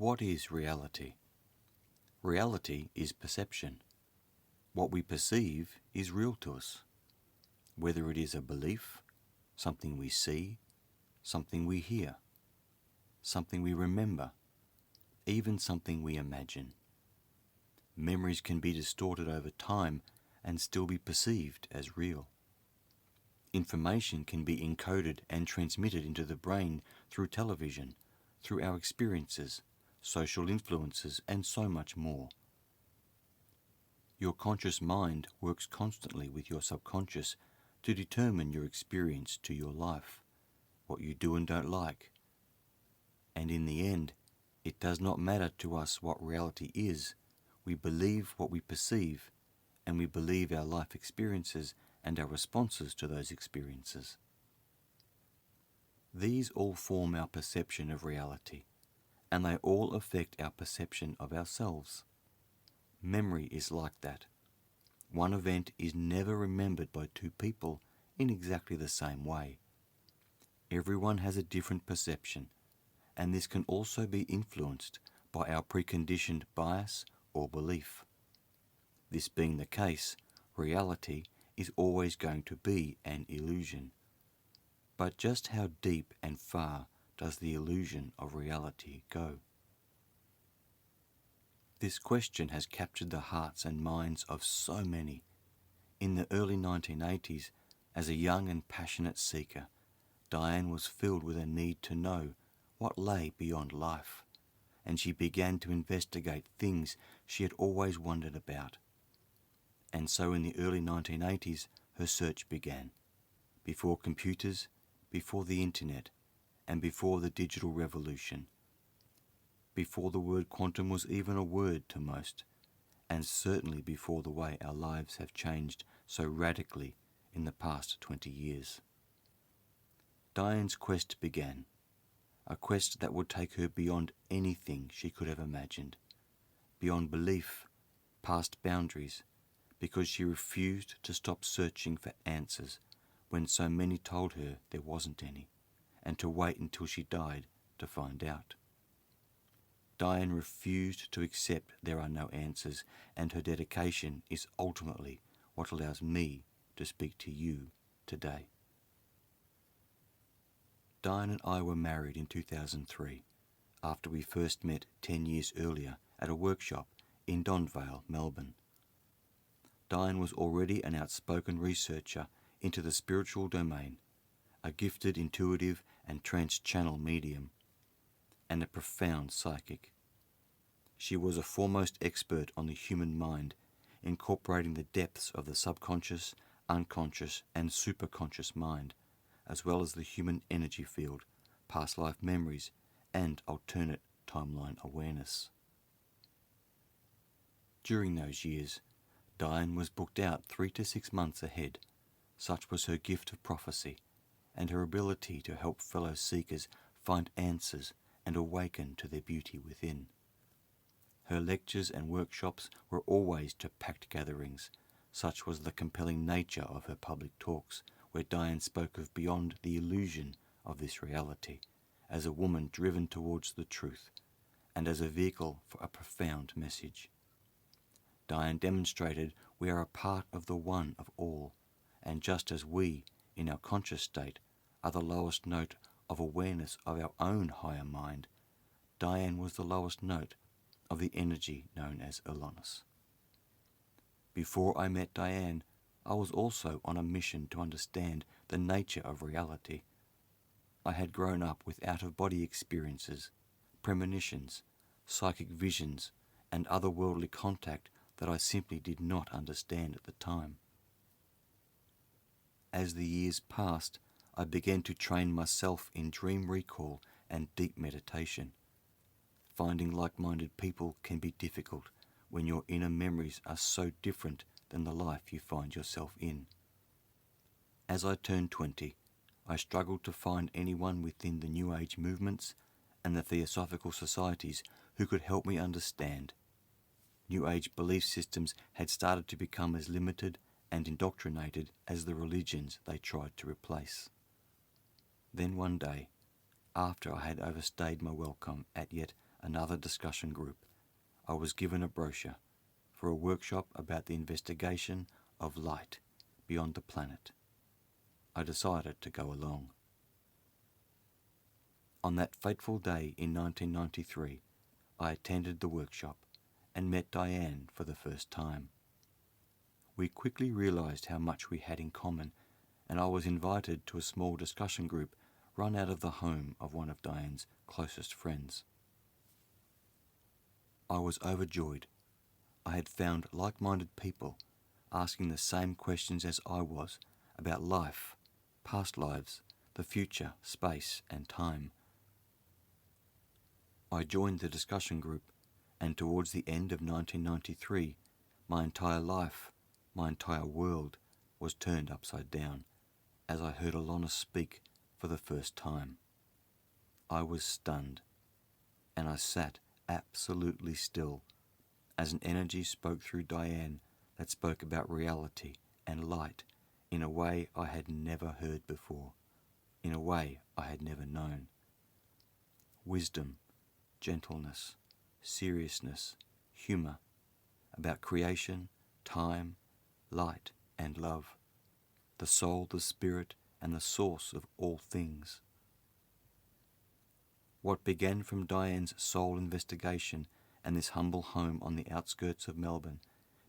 What is reality? Reality is perception. What we perceive is real to us. Whether it is a belief, something we see, something we hear, something we remember, even something we imagine. Memories can be distorted over time and still be perceived as real. Information can be encoded and transmitted into the brain through television, through our experiences, social influences, and so much more. Your conscious mind works constantly with your subconscious to determine your experience to your life, what you do and don't like. And in the end, it does not matter to us what reality is. We believe what we perceive, and we believe our life experiences and our responses to those experiences. These all form our perception of reality, and they all affect our perception of ourselves. Memory is like that. One event is never remembered by two people in exactly the same way. Everyone has a different perception, and this can also be influenced by our preconditioned bias or belief. This being the case, reality is always going to be an illusion. But just how deep and far does the illusion of reality go? This question has captured the hearts and minds of so many. In the early 1980s, as a young and passionate seeker, Diane was filled with a need to know what lay beyond life, and she began to investigate things she had always wondered about. And so in the early 1980s, her search began. Before computers, before the internet, and before the digital revolution. Before the word quantum was even a word to most, and certainly before the way our lives have changed so radically in the past 20 years. Diane's quest began, a quest that would take her beyond anything she could have imagined, beyond belief, past boundaries, because she refused to stop searching for answers when so many told her there wasn't any, and to wait until she died to find out. Diane refused to accept there are no answers, and her dedication is ultimately what allows me to speak to you today. Diane and I were married in 2003, after we first met 10 years earlier at a workshop in Donvale, Melbourne. Diane was already an outspoken researcher into the spiritual domain, a gifted intuitive and trance-channel medium, and a profound psychic. She was a foremost expert on the human mind, incorporating the depths of the subconscious, unconscious, and superconscious mind, as well as the human energy field, past life memories, and alternate timeline awareness. During those years, Diane was booked out 3 to 6 months ahead. Such was her gift of prophecy, and her ability to help fellow seekers find answers and awaken to their beauty within. Her lectures and workshops were always to packed gatherings. Such was the compelling nature of her public talks, where Diane spoke of beyond the illusion of this reality, as a woman driven towards the truth, and as a vehicle for a profound message. Diane demonstrated we are a part of the one of all, and just as we, in our conscious state, are the lowest note of awareness of our own higher mind, Diane was the lowest note of the energy known as Elonias. Before I met Diane, I was also on a mission to understand the nature of reality. I had grown up with out-of-body experiences, premonitions, psychic visions, and otherworldly contact that I simply did not understand at the time. As the years passed, I began to train myself in dream recall and deep meditation. Finding like-minded people can be difficult when your inner memories are so different than the life you find yourself in. As I turned 20, I struggled to find anyone within the New Age movements and the Theosophical societies who could help me understand. New Age belief systems had started to become as limited and indoctrinated as the religions they tried to replace. Then one day, after I had overstayed my welcome at yet another discussion group, I was given a brochure for a workshop about the investigation of light beyond the planet. I decided to go along. On that fateful day in 1993, I attended the workshop and met Diane for the first time. We quickly realized how much we had in common, and I was invited to a small discussion group run out of the home of one of Diane's closest friends. I was overjoyed. I had found like-minded people asking the same questions as I was about life, past lives, the future, space, and time. I joined the discussion group, and towards the end of 1993, my entire life, my entire world, was turned upside down as I heard Elonias speak for the first time. I was stunned, and I sat absolutely still as an energy spoke through Diane that spoke about reality and light in a way I had never heard before, in a way I had never known. Wisdom, gentleness, seriousness, humour, about creation, time, light and love, the soul, the spirit, and the source of all things. What began from Diane's soul investigation and this humble home on the outskirts of Melbourne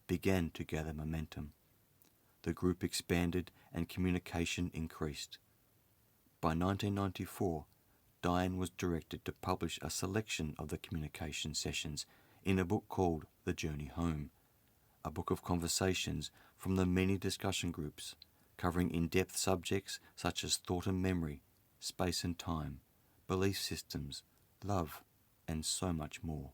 began to gather momentum. The group expanded and communication increased. By 1994, Diane was directed to publish a selection of the communication sessions in a book called The Journey Home, a book of conversations from the many discussion groups covering in-depth subjects such as thought and memory, space and time, belief systems, love, and so much more.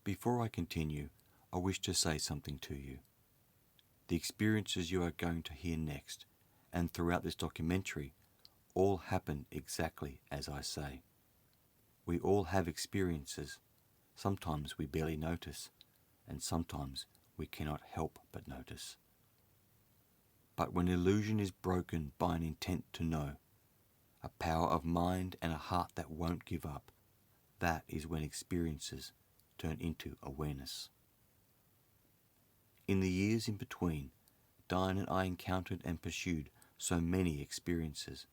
Before I continue, I wish to say something to you. The experiences you are going to hear next, and throughout this documentary, all happen exactly as I say. We all have experiences. Sometimes we barely notice, and sometimes we cannot help but notice. But when illusion is broken by an intent to know, a power of mind and a heart that won't give up, that is when experiences turn into awareness. In the years in between, Diane and I encountered and pursued so many experiences,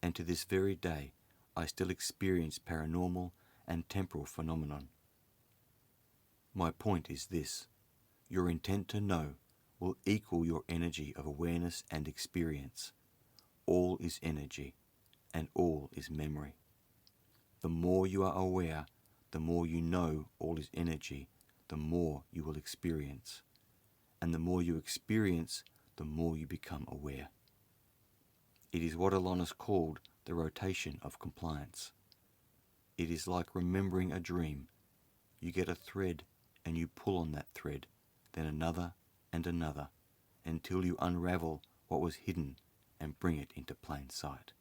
and to this very day I still experience paranormal and temporal phenomenon. My point is this: your intent to know will equal your energy of awareness and experience. All is energy, and all is memory. The more you are aware, the more you know all is energy, the more you will experience. And the more you experience, the more you become aware. It is what Elonias called the rotation of compliance. It is like remembering a dream. You get a thread and you pull on that thread, then another and another, until you unravel what was hidden and bring it into plain sight.